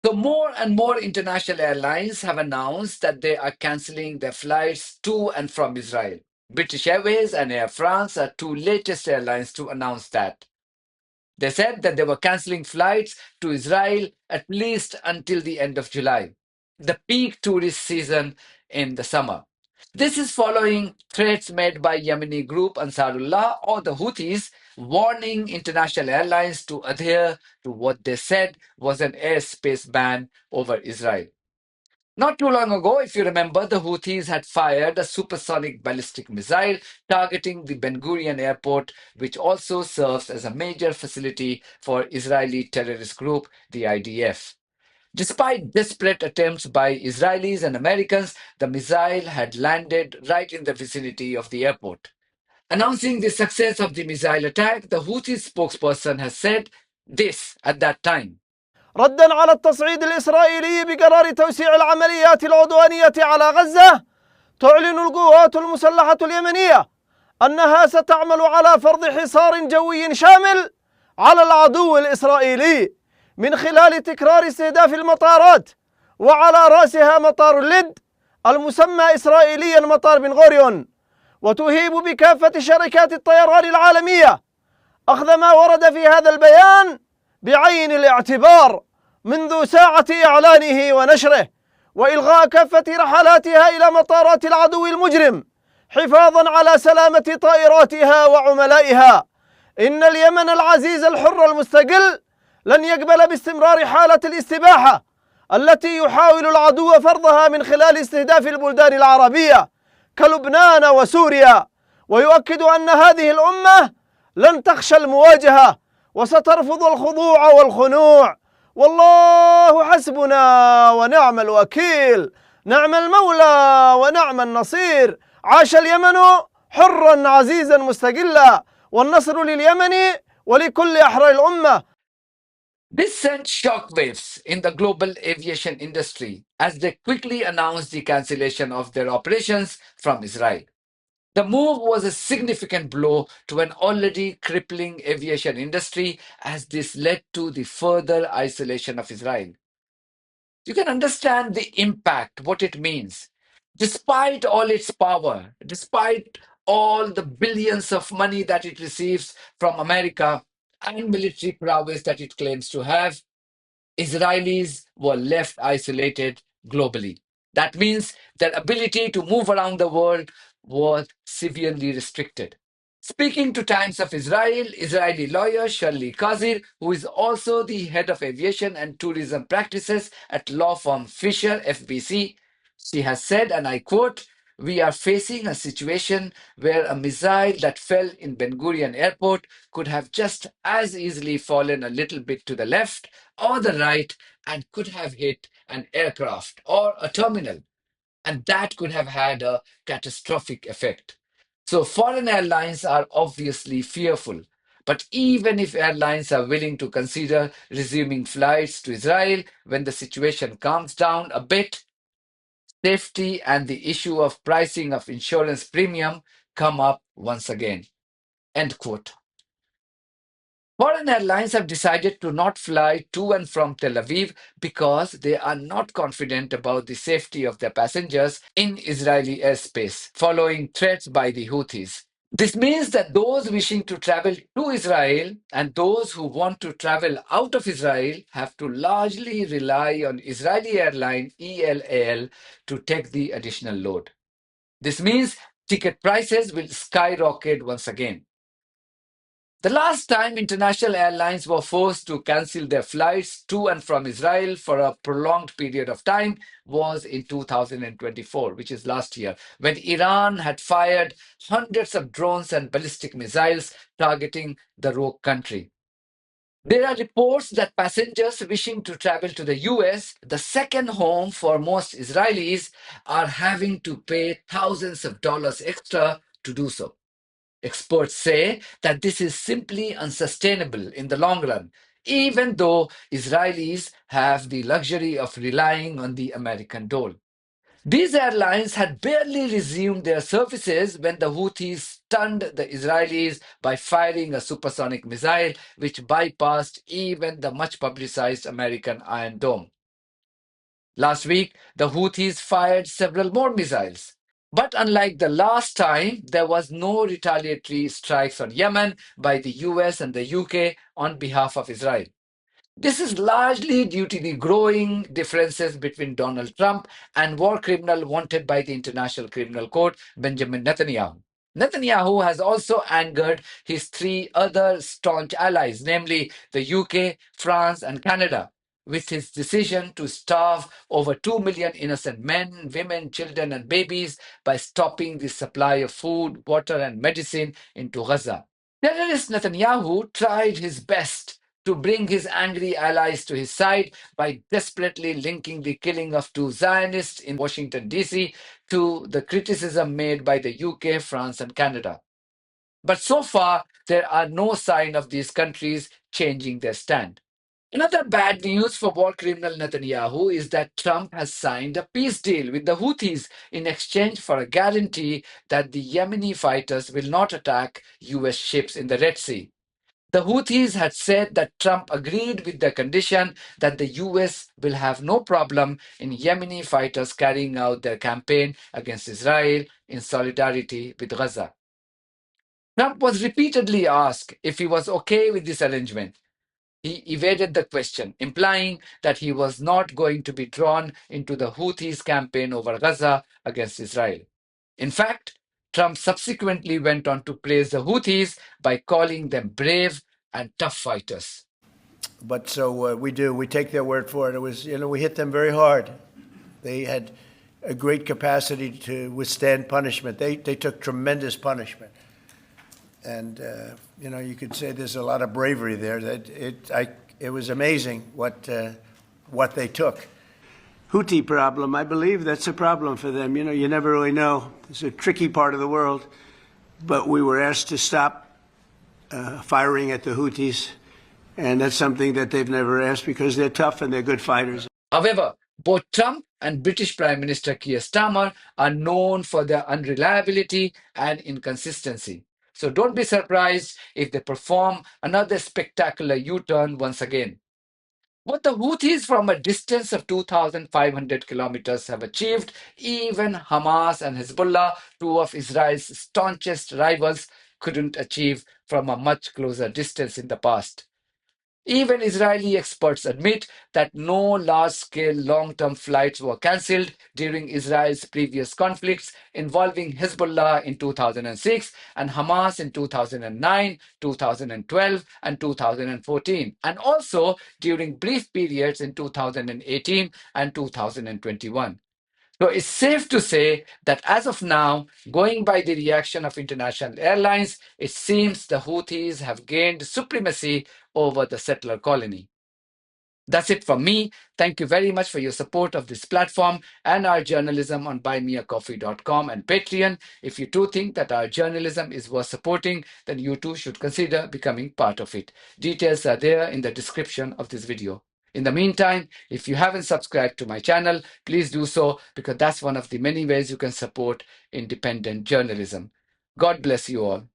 So more and more international airlines have announced that they are cancelling their flights to and from Israel. British Airways and Air France are two latest airlines to announce that. They said that they were cancelling flights to Israel at least until the end of July, the peak tourist season in the summer. This is following threats made by Yemeni group Ansarullah or the Houthis, warning international airlines to adhere to what they said was an airspace ban over Israel. Not too long ago, if you remember, the Houthis had fired a supersonic ballistic missile targeting the Ben Gurion airport, which also serves as a major facility for Israeli terrorist group, the IDF. Despite desperate attempts by Israelis and Americans, the missile had landed right in the vicinity of the airport. Announcing the success of the missile attack, the Houthi spokesperson has said this at that time. ردا على التصعيد الإسرائيلي بقرار توسيع العمليات العدوانية على غزة، تعلن القوات المسلحة اليمنية أنها ستعمل على فرض حصار جوي شامل على العدو الإسرائيلي من خلال تكرار استهداف المطارات، وعلى رأسها مطار اللد المسمى إسرائيليا مطار بن غوريون، وتهيب بكافة شركات الطيران العالمية أخذ ما ورد في هذا البيان بعين الاعتبار منذ ساعة إعلانه ونشره، وإلغاء كافة رحلاتها إلى مطارات العدو المجرم حفاظا على سلامة طائراتها وعملائها. إن اليمن العزيز الحر المستقل لن يقبل باستمرار حالة الاستباحة التي يحاول العدو فرضها من خلال استهداف البلدان العربية كلبنان وسوريا، ويؤكد أن هذه الأمة لن تخشى المواجهة وسترفض الخضوع والخنوع. والله حسبنا ونعم الوكيل، نعم المولى ونعم النصير. عاش اليمن حرا عزيزا مستقلا، والنصر لليمن ولكل أحرار الأمة. This sent shockwaves in the global aviation industry as they quickly announced the cancellation of their operations from Israel. The move was a significant blow to an already crippling aviation industry as this led to the further isolation of Israel. You can understand the impact, what it means. Despite all its power, despite all the billions of money that it receives from America and military prowess that it claims to have, Israelis were left isolated globally. That means their ability to move around the world was severely restricted. Speaking to Times of Israel, Israeli lawyer Shirley Kazir, who is also the head of aviation and tourism practices at law firm Fisher FBC, she has said, and I quote, "We are facing a situation where a missile that fell in Ben Gurion airport could have just as easily fallen a little bit to the left or the right and could have hit an aircraft or a terminal, and that could have had a catastrophic effect." So, foreign airlines are obviously fearful. But even if airlines are willing to consider resuming flights to Israel when the situation calms down a bit, safety and the issue of pricing of insurance premium come up once again. End quote. Foreign airlines have decided to not fly to and from Tel Aviv because they are not confident about the safety of their passengers in Israeli airspace following threats by the Houthis. This means that those wishing to travel to Israel and those who want to travel out of Israel have to largely rely on Israeli airline ELAL to take the additional load. This means ticket prices will skyrocket once again. The last time international airlines were forced to cancel their flights to and from Israel for a prolonged period of time was in 2024, which is last year, when Iran had fired hundreds of drones and ballistic missiles targeting the rogue country. There are reports that passengers wishing to travel to the US, the second home for most Israelis, are having to pay thousands of dollars extra to do so. Experts say that this is simply unsustainable in the long run, even though Israelis have the luxury of relying on the American dole. These airlines had barely resumed their services when the Houthis stunned the Israelis by firing a supersonic missile which bypassed even the much publicized American Iron Dome. Last week, the Houthis fired several more missiles. But unlike the last time, there was no retaliatory strikes on Yemen by the US and the UK on behalf of Israel. This is largely due to the growing differences between Donald Trump and war criminal wanted by the International Criminal Court, Benjamin Netanyahu. Netanyahu has also angered his three other staunch allies, namely the UK, France, and Canada, with his decision to starve over 2 million innocent men, women, children, and babies by stopping the supply of food, water, and medicine into Gaza. Terrorist Netanyahu tried his best to bring his angry allies to his side by desperately linking the killing of two Zionists in Washington, D.C. to the criticism made by the UK, France, and Canada. But so far, there are no signs of these countries changing their stand. Another bad news for war criminal Netanyahu is that Trump has signed a peace deal with the Houthis in exchange for a guarantee that the Yemeni fighters will not attack US ships in the Red Sea. The Houthis had said that Trump agreed with the condition that the US will have no problem in Yemeni fighters carrying out their campaign against Israel in solidarity with Gaza. Trump was repeatedly asked if he was okay with this arrangement. He evaded the question, implying that he was not going to be drawn into the Houthis' campaign over Gaza against Israel. In fact, Trump subsequently went on to praise the Houthis by calling them brave and tough fighters. But so we take their word for it. It was, we hit them very hard. They had a great capacity to withstand punishment. They took tremendous punishment. And, you could say there's a lot of bravery there. That it was amazing what they took. Houthi problem, I believe that's a problem for them. You never really know. It's a tricky part of the world. But we were asked to stop firing at the Houthis. And that's something that they've never asked because they're tough and they're good fighters. However, both Trump and British Prime Minister Keir Starmer are known for their unreliability and inconsistency. So don't be surprised if they perform another spectacular U-turn once again. What the Houthis from a distance of 2,500 kilometers have achieved, even Hamas and Hezbollah, two of Israel's staunchest rivals, couldn't achieve from a much closer distance in the past. Even Israeli experts admit that no large-scale long-term flights were cancelled during Israel's previous conflicts involving Hezbollah in 2006 and Hamas in 2009, 2012, and 2014, and also during brief periods in 2018 and 2021. So it's safe to say that as of now, going by the reaction of international airlines, it seems the Houthis have gained supremacy over the settler colony. That's it from me. Thank you very much for your support of this platform and our journalism on buymeacoffee.com and Patreon. If you too think that our journalism is worth supporting, then you too should consider becoming part of it. Details are there in the description of this video. In the meantime, if you haven't subscribed to my channel, please do so because that's one of the many ways you can support independent journalism. God bless you all.